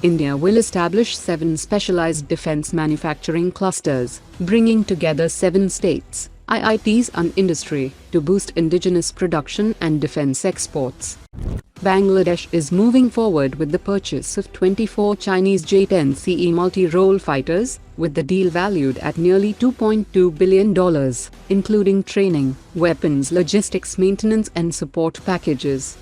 India will establish 7 specialized defense manufacturing clusters, bringing together 7 states, IITs and industry, to boost indigenous production and defense exports. Bangladesh is moving forward with the purchase of 24 Chinese J-10CE multi-role fighters, with the deal valued at nearly $2.2 billion, including training, weapons, logistics, maintenance and support packages.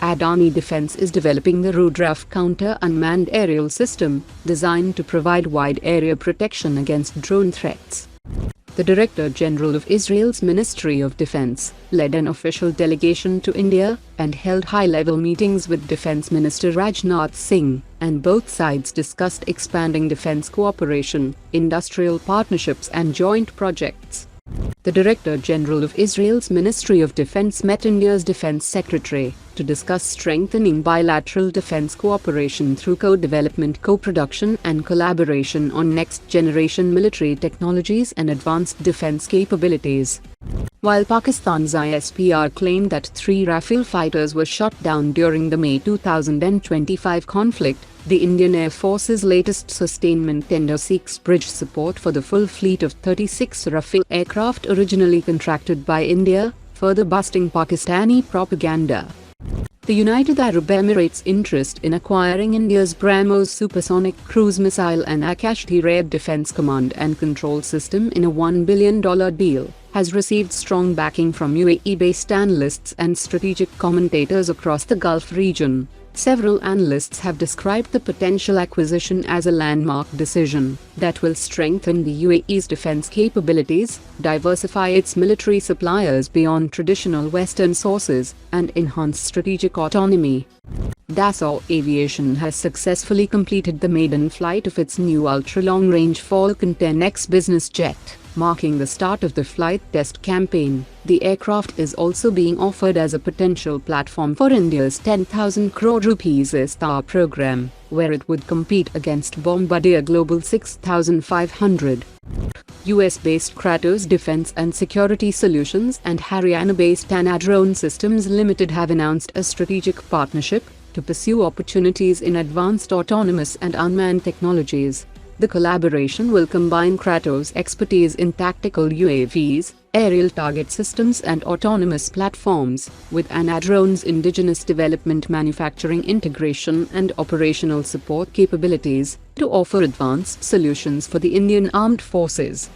Adani Defense is developing the Rudrav counter-unmanned aerial system, designed to provide wide area protection against drone threats. The Director General of Israel's Ministry of Defense led an official delegation to India and held high-level meetings with Defense Minister Rajnath Singh, and both sides discussed expanding defense cooperation, industrial partnerships and joint projects. The Director General of Israel's Ministry of Defense met India's Defense Secretary to discuss strengthening bilateral defense cooperation through co-development, co-production and collaboration on next-generation military technologies and advanced defense capabilities. While Pakistan's ISTAR claimed that 3 Rafale fighters were shot down during the May 2025 conflict, the Indian Air Force's latest sustainment tender seeks bridge support for the full fleet of 36 Rafale aircraft originally contracted by India, further busting Pakistani propaganda. The United Arab Emirates' interest in acquiring India's BrahMos supersonic cruise missile and Akashteer air defense command and control system in a $1 billion deal has received strong backing from UAE-based analysts and strategic commentators across the Gulf region. Several analysts have described the potential acquisition as a landmark decision that will strengthen the UAE's defense capabilities, diversify its military suppliers beyond traditional Western sources, and enhance strategic autonomy. Dassault Aviation has successfully completed the maiden flight of its new ultra-long-range Falcon 10X business jet, marking the start of the flight test campaign. The aircraft is also being offered as a potential platform for India's 10,000 crore rupees ISTAR program, where it would compete against Bombardier Global 6500. US-based Kratos Defense and Security Solutions and Haryana-based Anadrone Systems Limited have announced a strategic partnership to pursue opportunities in advanced autonomous and unmanned technologies. The collaboration will combine Kratos' expertise in tactical UAVs, aerial target systems and autonomous platforms, with Anadrone's indigenous development, manufacturing integration and operational support capabilities, to offer advanced solutions for the Indian Armed Forces.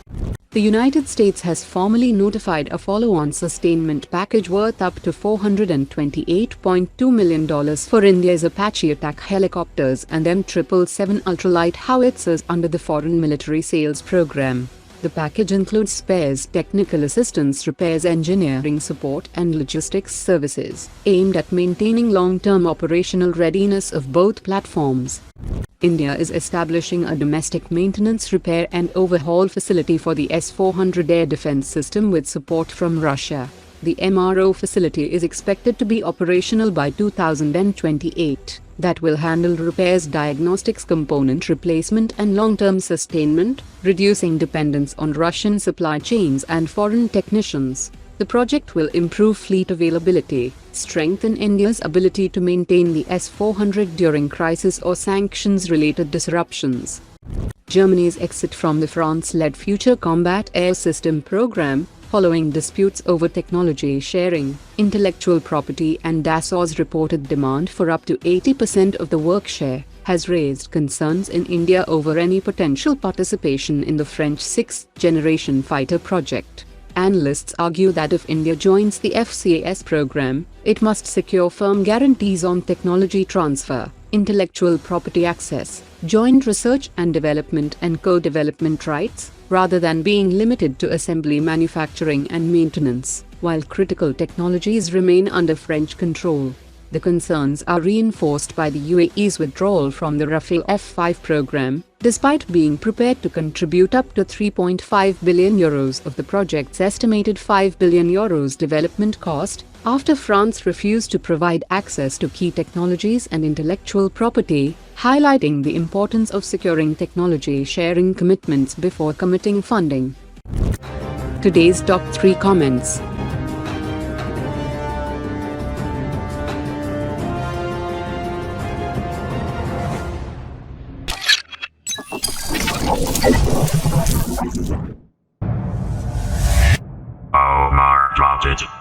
The United States has formally notified a follow-on sustainment package worth up to $428.2 million for India's Apache attack helicopters and M777 ultralight howitzers under the Foreign Military Sales Program. The package includes spares, technical assistance, repairs, engineering support and logistics services, aimed at maintaining long-term operational readiness of both platforms. India is establishing a domestic maintenance, repair and overhaul facility for the S-400 air defense system with support from Russia. The MRO facility is expected to be operational by 2028. That will handle repairs, diagnostics, component replacement and long-term sustainment, reducing dependence on Russian supply chains and foreign technicians. The project will improve fleet availability, strengthen India's ability to maintain the S-400 during crisis or sanctions-related disruptions. Germany's exit from the France-led Future Combat Air System program, following disputes over technology sharing, intellectual property and Dassault's reported demand for up to 80% of the work share, has raised concerns in India over any potential participation in the French 6th-generation fighter project. Analysts argue that if India joins the FCAS program, it must secure firm guarantees on technology transfer, intellectual property access, joint research and development and co-development rights, rather than being limited to assembly, manufacturing and maintenance, while critical technologies remain under French control. The concerns are reinforced by the UAE's withdrawal from the Rafale F-5 program, despite being prepared to contribute up to €3.5 billion of the project's estimated €5 billion development cost, after France refused to provide access to key technologies and intellectual property, highlighting the importance of securing technology sharing commitments before committing funding. Today's top 3 comments. strategic